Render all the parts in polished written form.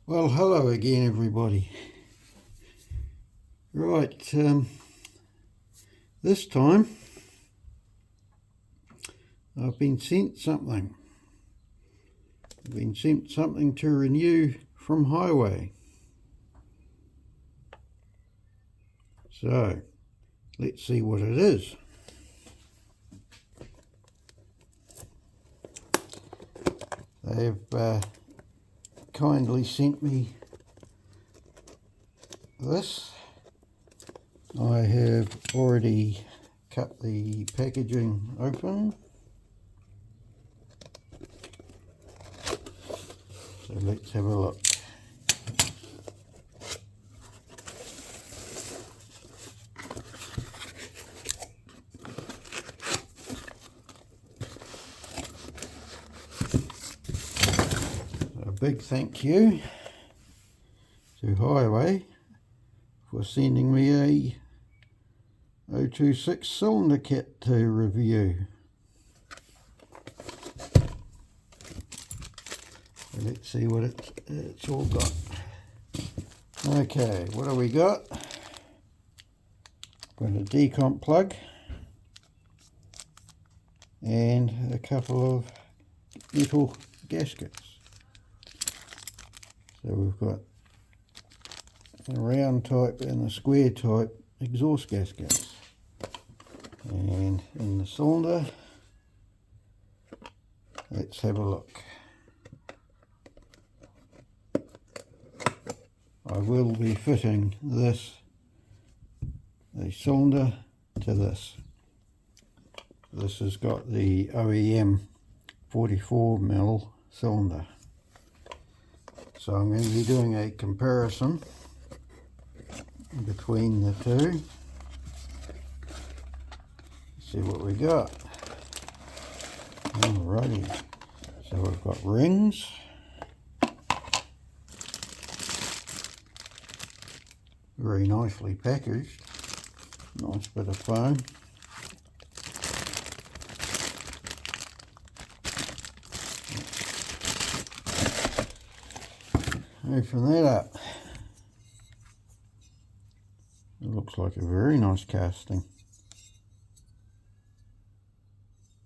Well, hello again, everybody. Right, this time I've been sent something. I've been sent something to renew from Hyway. So, let's see what it is. They've kindly sent me this. I have already cut the packaging open. So let's have a look. A big thank you to Hyway for sending me a 026 cylinder kit to review. So let's see what it's all got. Okay, what have we got? Got a decomp plug and a couple of metal gaskets. So we've got a round type and a square type exhaust gaskets. And in the cylinder, let's have a look. I will be fitting the cylinder to this. This has got the OEM 44mm cylinder. So I'm going to be doing a comparison between the two. See what we got. Alrighty. So we've got rings. Very nicely packaged. Nice bit of foam. Open that up. It looks like a very nice casting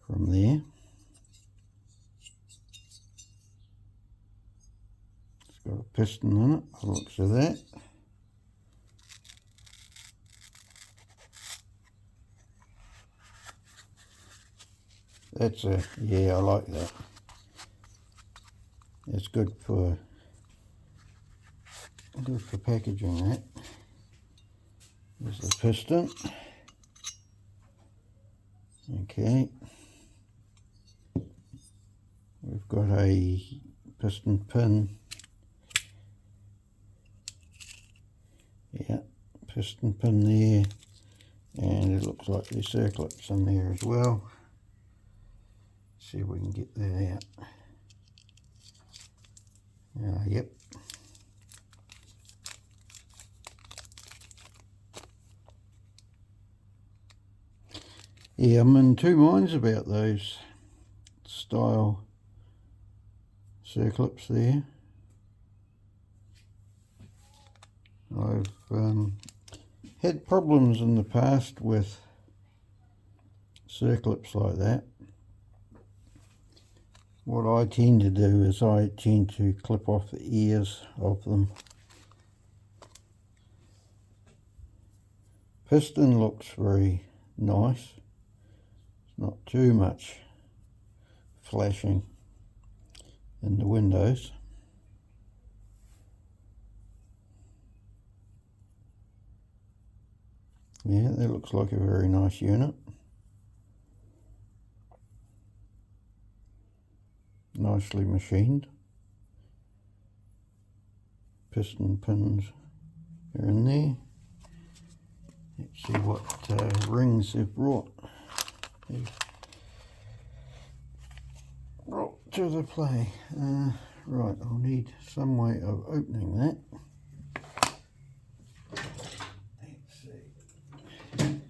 from there. It's got a piston in it, by the looks of that. Yeah, I like that. It's good for packaging that. There's the piston. Okay. We've got a piston pin. Yeah, piston pin there. And it looks like there's circlips in there as well. See if we can get that out. Yep. Yeah, I'm in two minds about those Stihl circlips there. I've had problems in the past with circlips like that. What I tend to do is I tend to clip off the ears of them. Piston looks very nice. It's not too much flashing in the windows. Yeah, that looks like a very nice unit. Nicely machined. Piston pins are in there. Let's see what rings they've brought to the play. Right, I'll need some way of opening that. Let's see.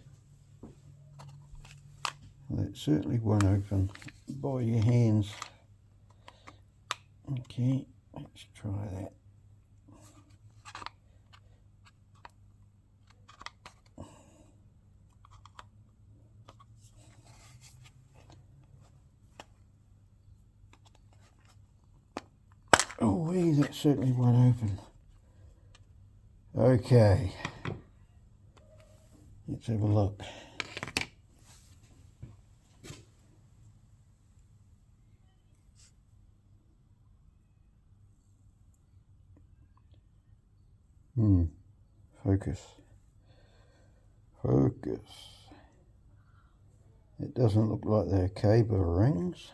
That certainly won't open by your hands. Okay, let's try that. already. That certainly won't open. Okay, let's have a look. Focus. Focus. It doesn't look like they're cable rings.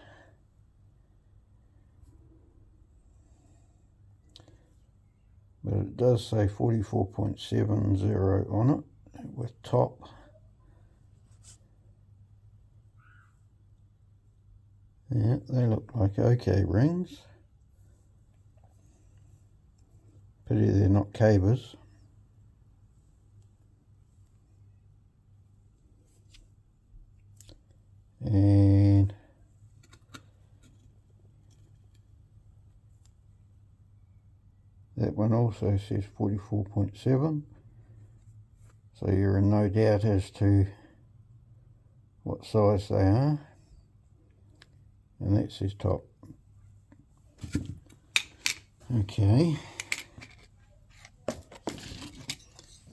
But it does say 44.70 on it with top. Yeah, they look like okay rings. Pity they're not cabers. And that one also says 44.7. So you're in no doubt as to what size they are. And that's his top. Okay.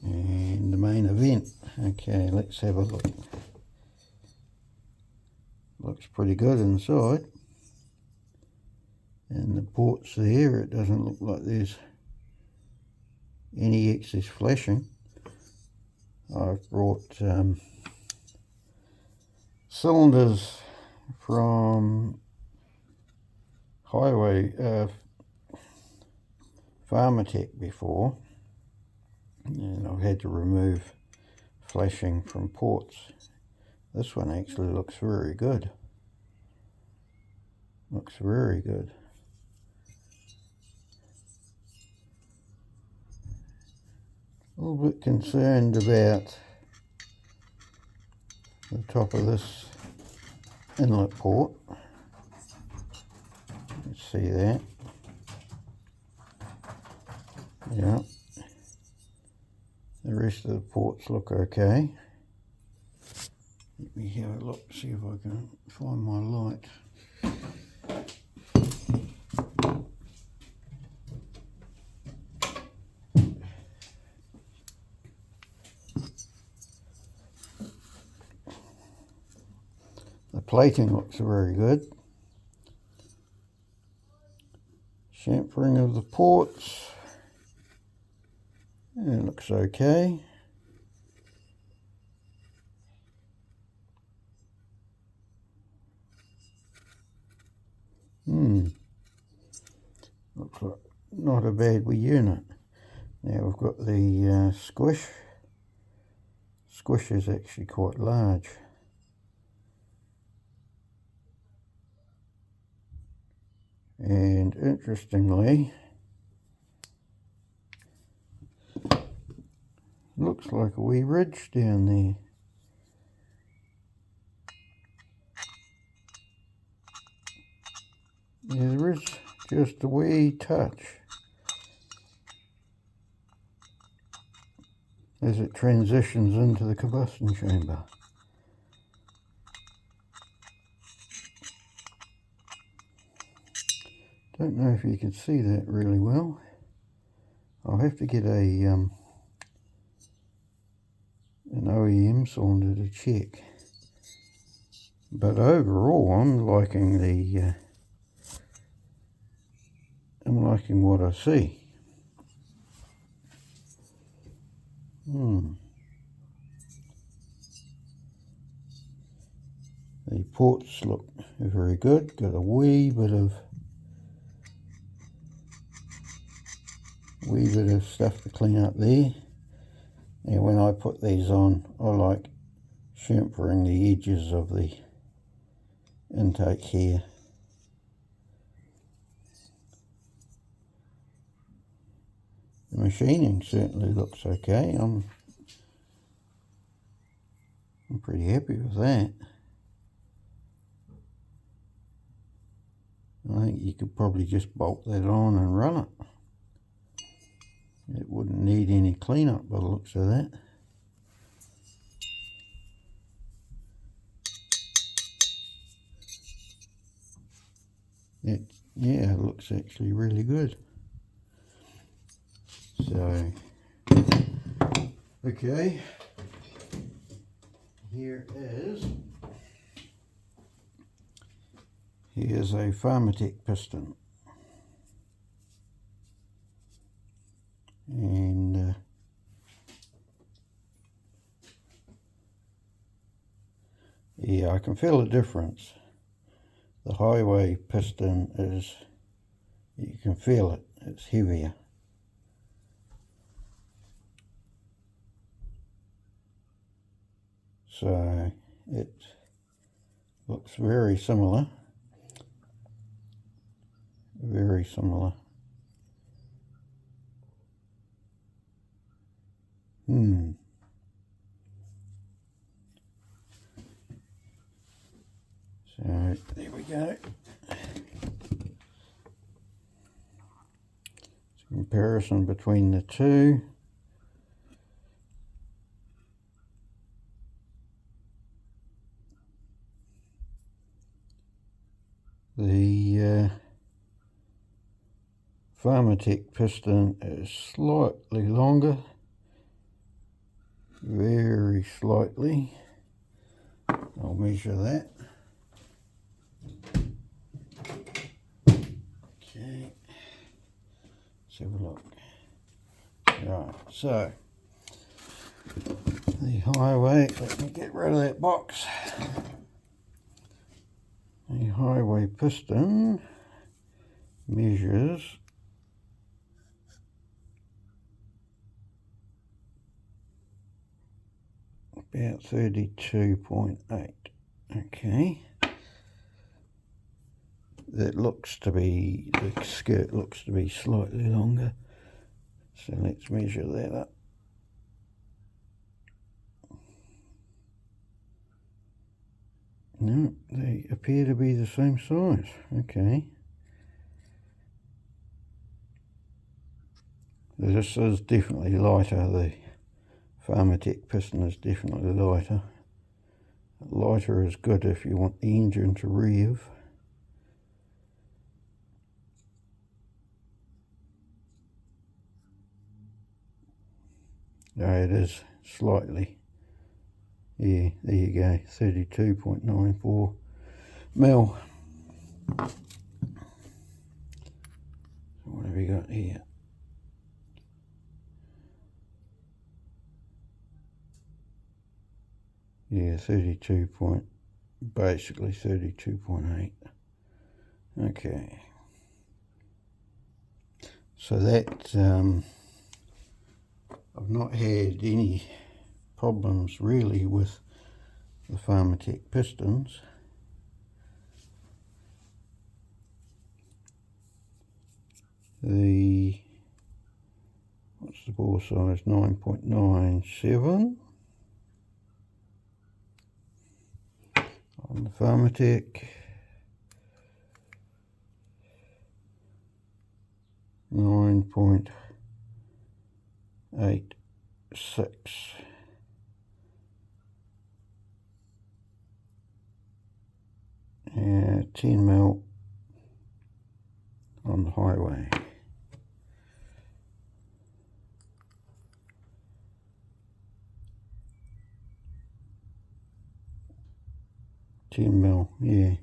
And the main event. Okay, let's have a look. Looks pretty good inside. And the ports there, it doesn't look like there's any excess flashing. I've brought cylinders from Hyway Pharmatech before, and I've had to remove flashing from ports. This one actually looks very good. Looks very good. A little bit concerned about the top of this inlet port. Let's see that. Yeah. The rest of the ports look okay. Let me have a look, see if I can find my light. The plating looks very good. Chamfering of the ports. It looks okay. Looks like not a bad wee unit. Now we've got the squish. Squish is actually quite large. And interestingly, looks like a wee ridge down there. Yeah, there is just a wee touch as it transitions into the combustion chamber. Don't know if you can see that really well. I'll have to get an OEM cylinder to check. But overall, I'm liking what I see. The ports look very good. Got a wee bit of stuff to clean up there. Now when I put these on, I like chamfering the edges of the intake here. The machining certainly looks okay. I'm pretty happy with that. I think you could probably just bolt that on and run it. It wouldn't need any cleanup by the looks of that. Yeah, it looks actually really good. So, okay, here's a Pharmatech piston, and yeah, I can feel the difference. The Hyway piston is, you can feel it, it's heavier. So it looks very similar. Very similar. So there we go. Comparison between the two. The Pharmatech piston is slightly longer, very slightly. I'll measure that. Okay, let's have a look. Right, so the Hyway, let me get rid of that box. The Hyway piston measures about 32.8. Okay. That looks to be, the skirt looks to be slightly longer. So let's measure that up. No, they appear to be the same size. Okay. This is definitely lighter. The Pharmatech piston is definitely lighter. Lighter is good if you want the engine to rev. No, it is slightly. Yeah, there you go, 32.94 mil. What have we got here? Yeah, basically 32.8. Okay. So that, I've not had any problems really with the Pharmatech pistons. What's the bore size? 9.97 on the Pharmatech. 9.86. And 10 mil on the Hyway. $10 mil, yeah,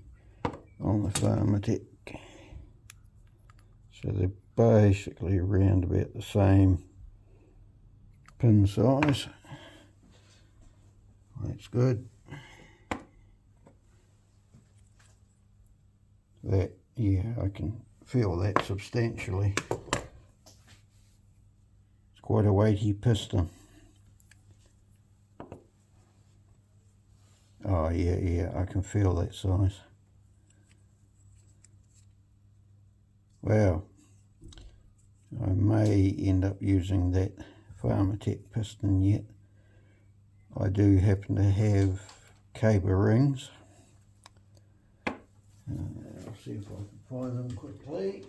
on the Pharmatech. So they're basically around about the same pin size. That's good. That, yeah, I can feel that substantially. It's quite a weighty piston. Oh yeah, I can feel that size. Well, I may end up using that Pharmatech piston yet. I do happen to have cable rings. I'll see if I can find them quickly.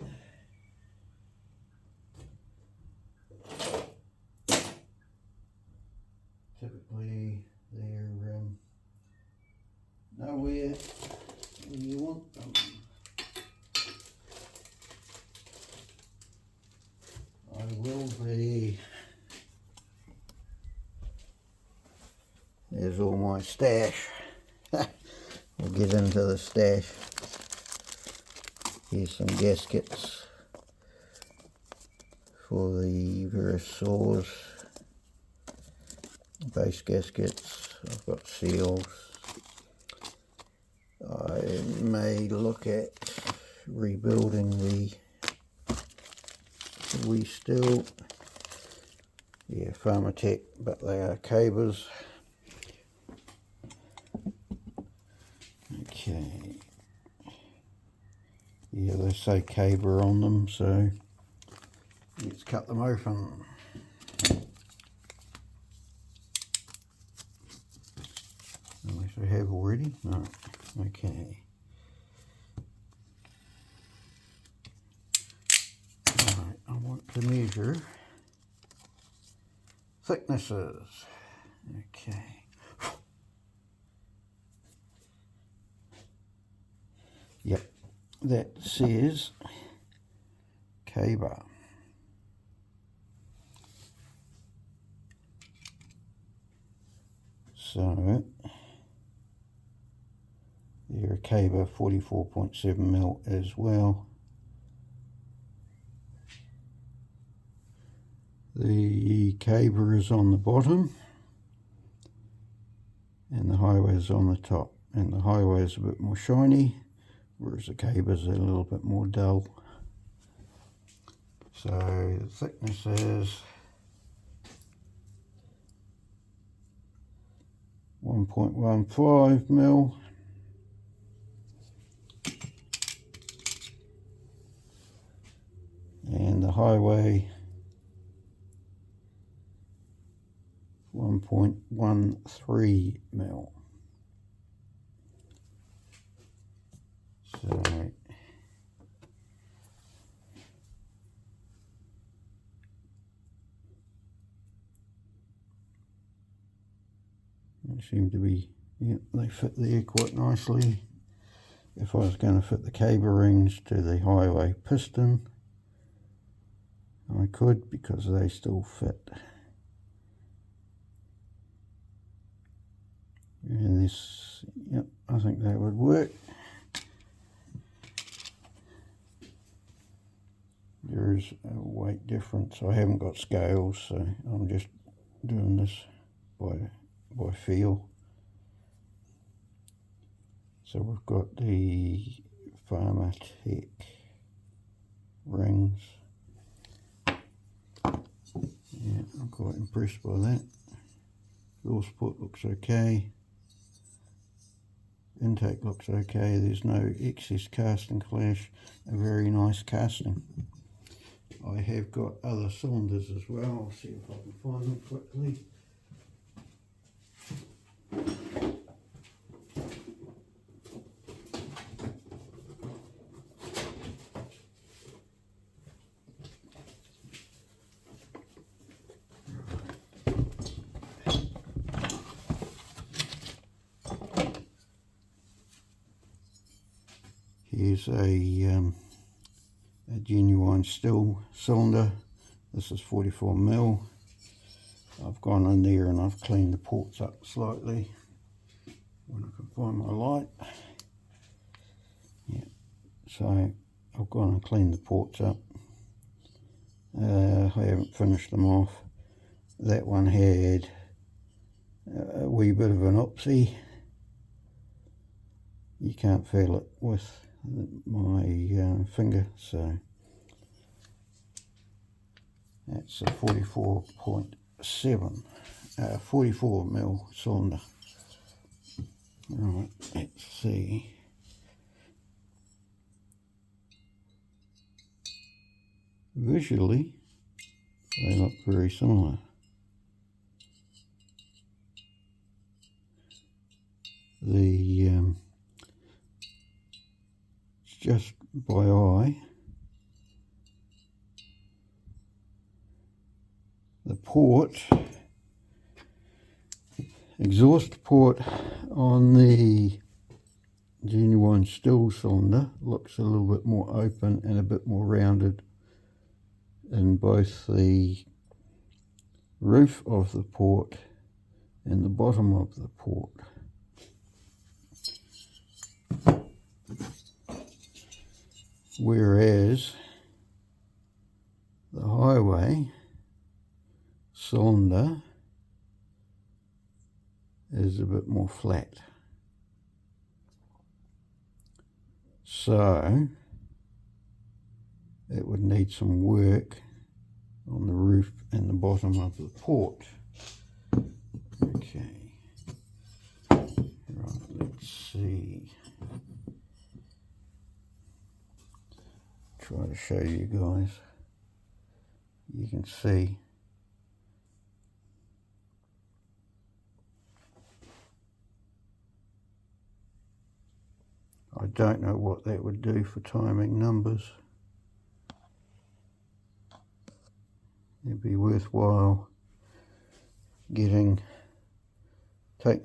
Typically they're nowhere when you want them. I will be There's all my stash. We'll get into the stash. Here's some gaskets for the various saws, base gaskets. I've got seals. I may look at rebuilding the Stihl. Yeah, Pharmatech, but they are cabers. Okay. Yeah, they say caber on them, so let's cut them open. Unless I have already. No. Okay. Alright, I want to measure thicknesses. Okay. Yep, that says caber. So they're a caber 44.7 mil as well. The caber is on the bottom and the Hyway is on the top, and the Hyway is a bit more shiny, whereas the caber is a little bit more dull. So the thickness is 1.15 mil. And the Hyway 1.13 mil. So they seem to be, yeah, they fit there quite nicely. If I was going to fit the caber rings to the Hyway piston, I could, because they still fit. And this, yep, I think that would work. There is a weight difference. I haven't got scales, so I'm just doing this by feel. So we've got the Pharmatech rings. Yeah, I'm quite impressed by that. Door support looks okay. Intake looks okay. There's no excess casting clash. A very nice casting. I have got other cylinders as well. I'll see if I can find them quickly. Here's a genuine Stihl cylinder. This is 44 mil. I've gone in there and I've cleaned the ports up slightly when I can find my light. Yeah, so I've gone and cleaned the ports up. I haven't finished them off. That one had a wee bit of an oopsie. You can't feel it with my finger, so that's a 44.7, 44 mil cylinder. Right, let's see. Visually, they look very similar. The just by eye, the port, exhaust port on the genuine Stihl cylinder looks a little bit more open and a bit more rounded in both the roof of the port in the bottom of the port. Whereas the Hyway cylinder is a bit more flat. So it would need some work on the roof and the bottom of the port. Okay, right, let's see. Try to show you guys. You can see. I don't know what that would do for timing numbers. It'd be worthwhile taking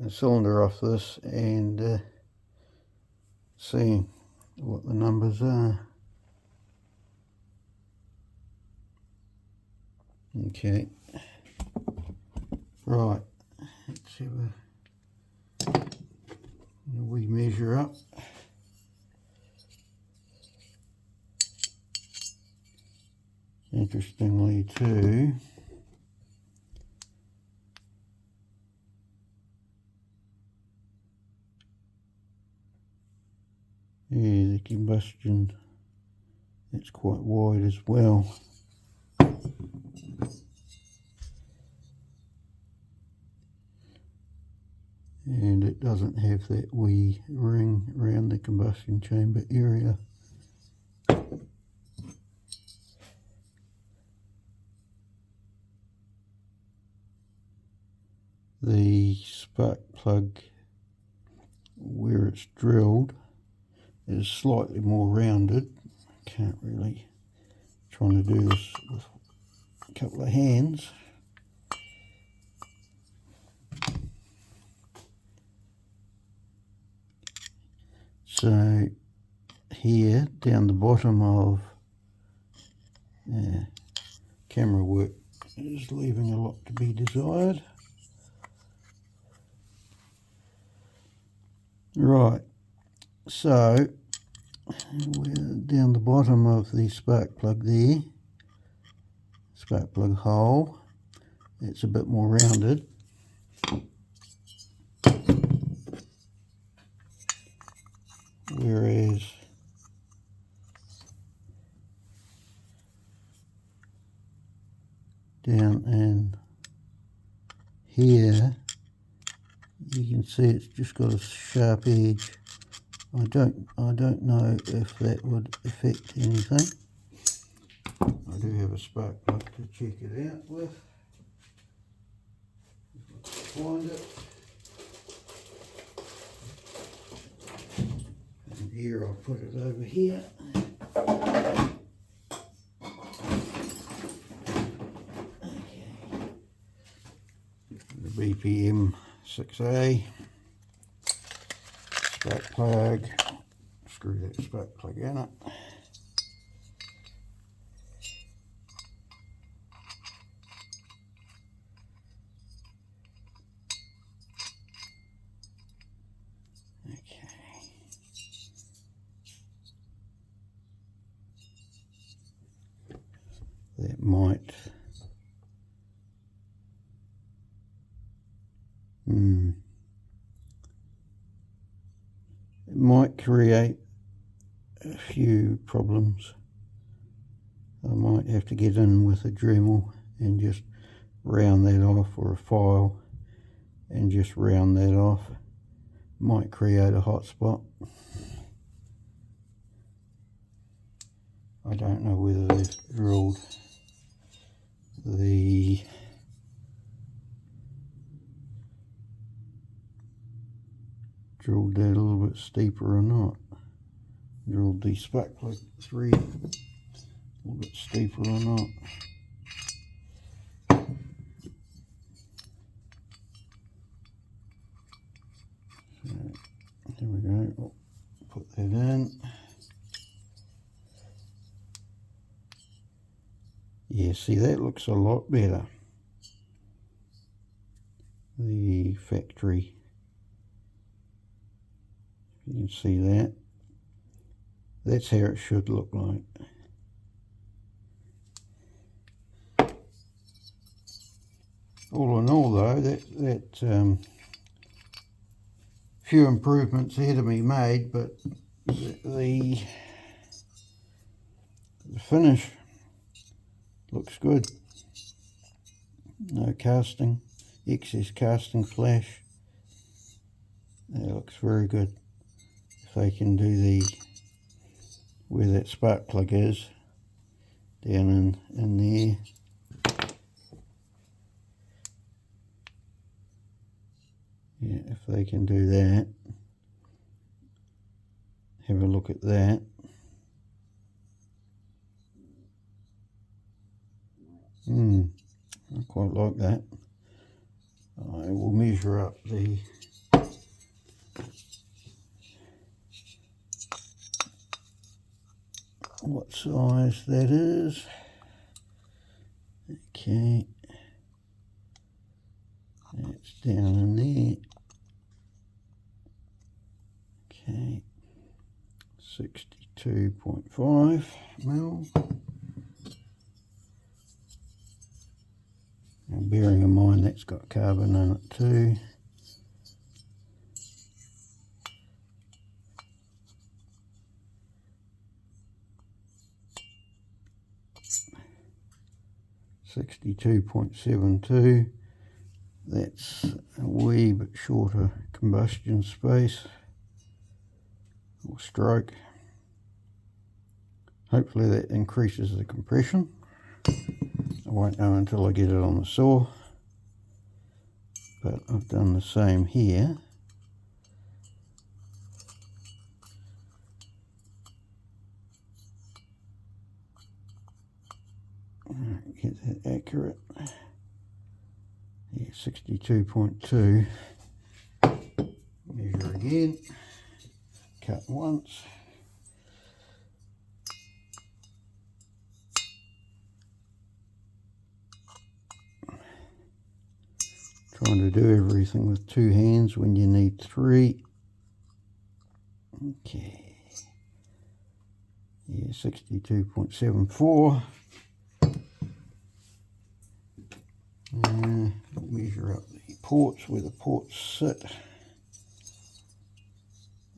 the cylinder off this and seeing what the numbers are. Okay, right, let's have a wee measure up. Interestingly too, yeah, the combustion, it's quite wide as well. And it doesn't have that wee ring around the combustion chamber area. The spark plug where it's drilled is slightly more rounded. Can't really, trying to do this with a couple of hands. So here down the bottom of camera work is leaving a lot to be desired. Right, so we're down the bottom of the spark plug there, spark plug hole, it's a bit more rounded. Whereas down in here you can see it's just got a sharp edge. I don't know if that would affect anything. I do have a spark plug to check it out with. Find it. And here I'll put it over here. Okay. The BPM 6A spark plug. Screw that spark plug in it. That might it might create a few problems. I might have to get in with a Dremel and just round that off, or a file and just round that off. Might create a hot spot. I don't know whether they've drilled that a little bit steeper or not. Drilled the spark plug 3 a little bit steeper or not. So there we go. I'll put that in. Yeah, see, that looks a lot better. The factory. You can see that. That's how it should look like. All in all though, that few improvements here to be made, but the finish looks good. No casting, excess casting flash. That looks very good. If they can do the, where that spark plug is, down in there. Yeah, if they can do that, have a look at that. I quite like that. I will measure up the what size that is. Okay, that's down in there. Okay, 62.5 mil. And bearing in mind that's got carbon in it too. .72. That's a wee bit shorter combustion space or stroke. Hopefully that increases the compression. I won't know until I get it on the saw, but I've done the same here. Get that accurate. Yeah, 62.2. Measure again. Cut once. Trying to do everything with two hands when you need three. Okay. Yeah, 62.74. Measure up the ports, where the ports sit.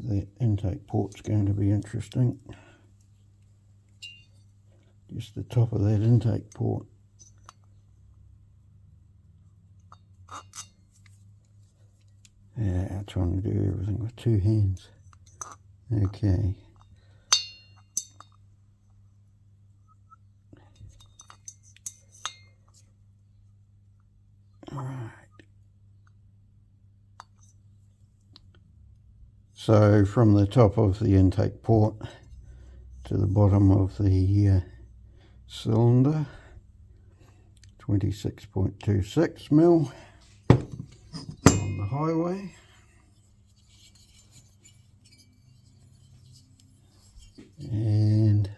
That intake port's going to be interesting. Just the top of that intake port. Yeah, trying to do everything with two hands. Okay. Alright. So from the top of the intake port to the bottom of the cylinder, 26.26 mil on the Hyway. And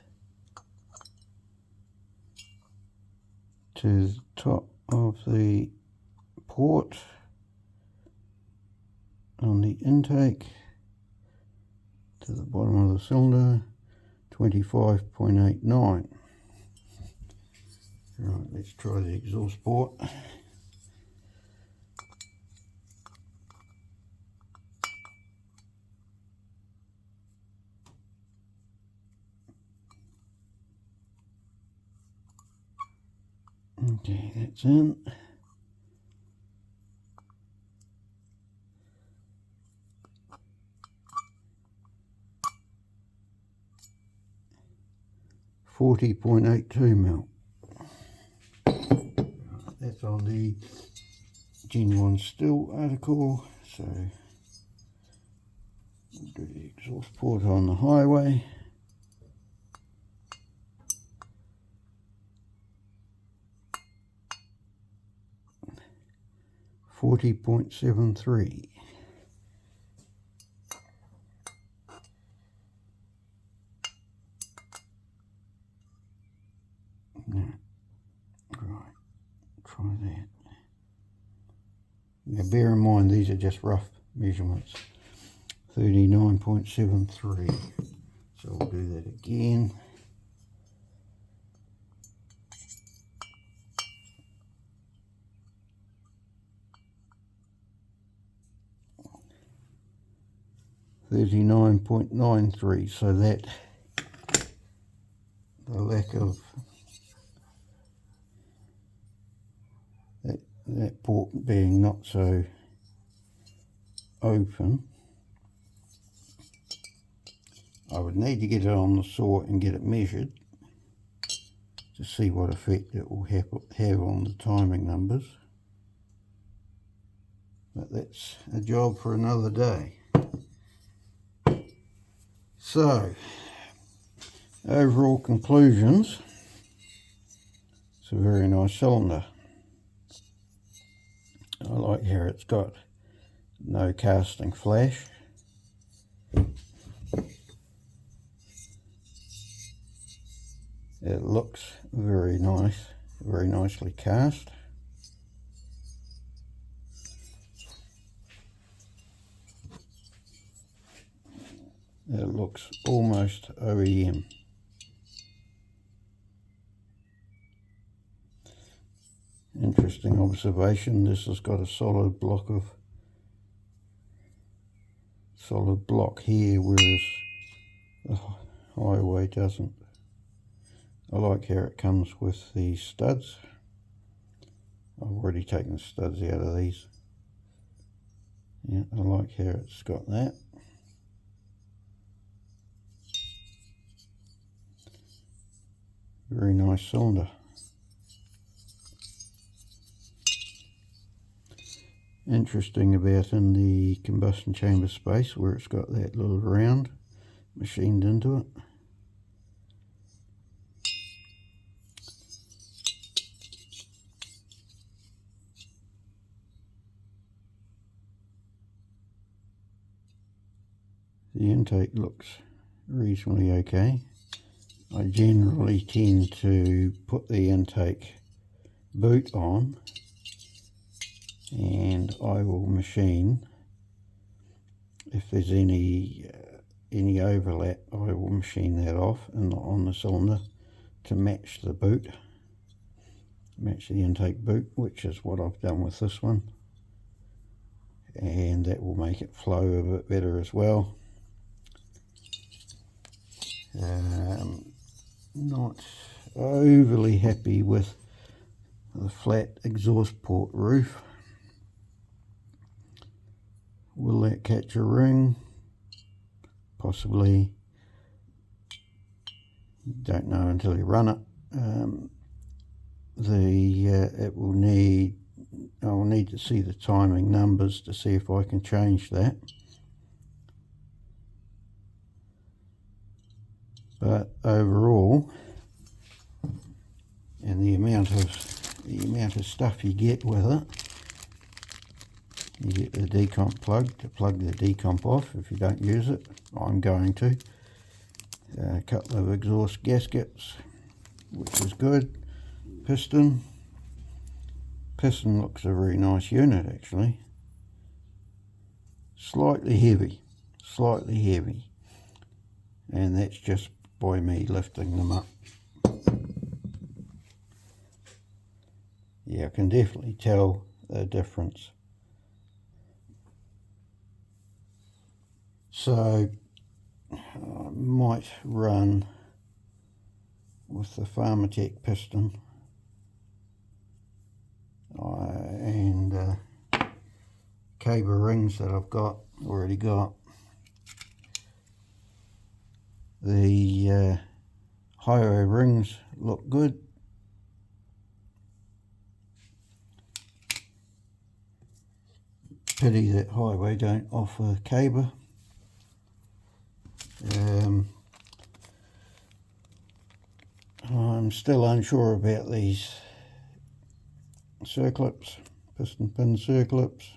to the top of the port on the intake to the bottom of the cylinder, 25.89. Right, let's try the exhaust port. Okay, that's in. .82 mil. That's on the genuine Stihl article. So we'll do the exhaust port on the Hyway. .73. No. Right, try that. Now bear in mind these are just rough measurements. 39.73. So we'll do that again. .93. So that the lack of that port being not so open, I would need to get it on the saw and get it measured to see what effect it will have on the timing numbers. But that's a job for another day. So, overall conclusions, it's a very nice cylinder. I like how it's got no casting flash. It looks very nice, very nicely cast. It looks almost OEM. Interesting observation, this has got a solid block here, whereas the Hyway doesn't. I like how it comes with the studs. I've already taken the studs out of these. Yeah, I like how it's got that. Very nice cylinder. Interesting about in the combustion chamber space where it's got that little round machined into it. The intake looks reasonably okay. I generally tend to put the intake boot on and I will machine. If there's any overlap, I will machine that off on the cylinder to match the boot, match the intake boot, which is what I've done with this one, and that will make it flow a bit better as well. Not overly happy with the flat exhaust port roof. Will that catch a ring? Possibly. Don't know until you run it. I'll need to see the timing numbers to see if I can change that. But overall, and the amount of stuff you get with it, you get the decomp plug to plug the decomp off if you don't use it. I'm going to. A couple of exhaust gaskets, which is good. Piston looks a very nice unit actually. Slightly heavy, and that's just by me lifting them up. Yeah, I can definitely tell the difference. So I might run with the Pharmatech piston and cable rings that I've already got. The Hyway rings look good. Pity that Hyway don't offer cable. I'm still unsure about these circlips, piston pin circlips.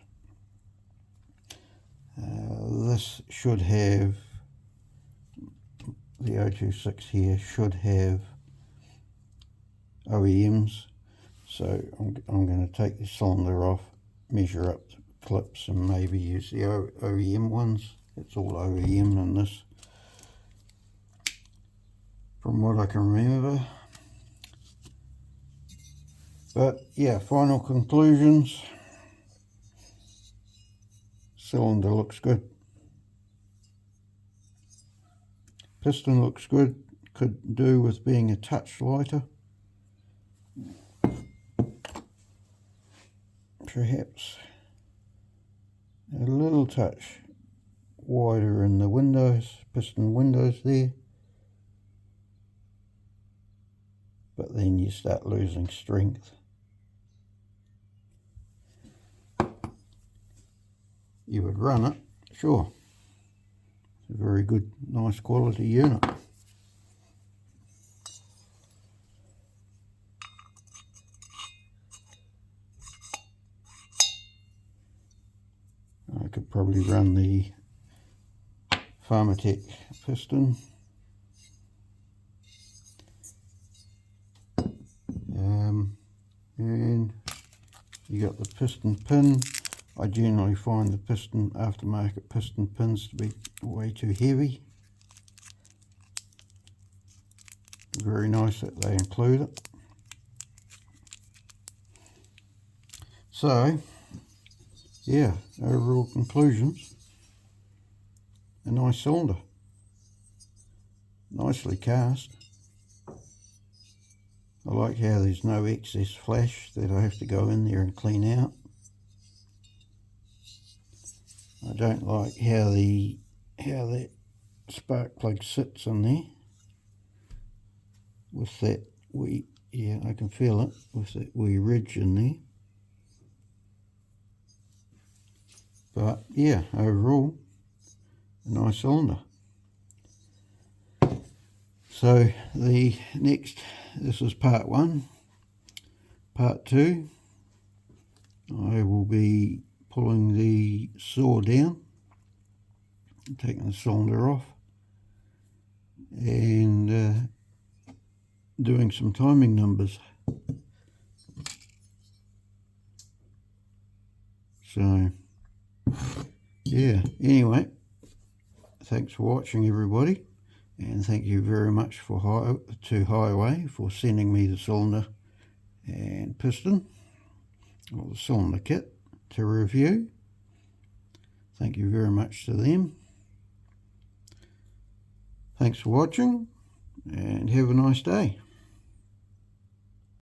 This should have, the 026 here should have OEMs, so I'm going to take the cylinder off, measure up clips and maybe use the OEM ones. It's all OEM in this, from what I can remember. But yeah, final conclusions. Cylinder looks good. Piston looks good. Could do with being a touch lighter. Perhaps a little touch wider in the windows, piston windows there. But then you start losing strength. You would run it, sure. It's a very good, nice quality unit. I could probably run the Pharmatech piston. And you got the piston pin. I generally find the piston, aftermarket piston pins, to be way too heavy. Very nice that they include it. So, yeah, overall conclusions, a nice cylinder, nicely cast. I like how there's no excess flash that I have to go in there and clean out. I don't like how that spark plug sits in there with that wee, yeah, I can feel it, with that wee ridge in there. But yeah, overall, a nice cylinder. So the next, this is part 1. Part 2, I will be pulling the saw down, taking the cylinder off, and doing some timing numbers. So yeah, anyway, thanks for watching, everybody, and thank you very much to Hyway for sending me the cylinder and piston, or the cylinder kit, to review. Thank you very much to them. Thanks for watching, and have a nice day.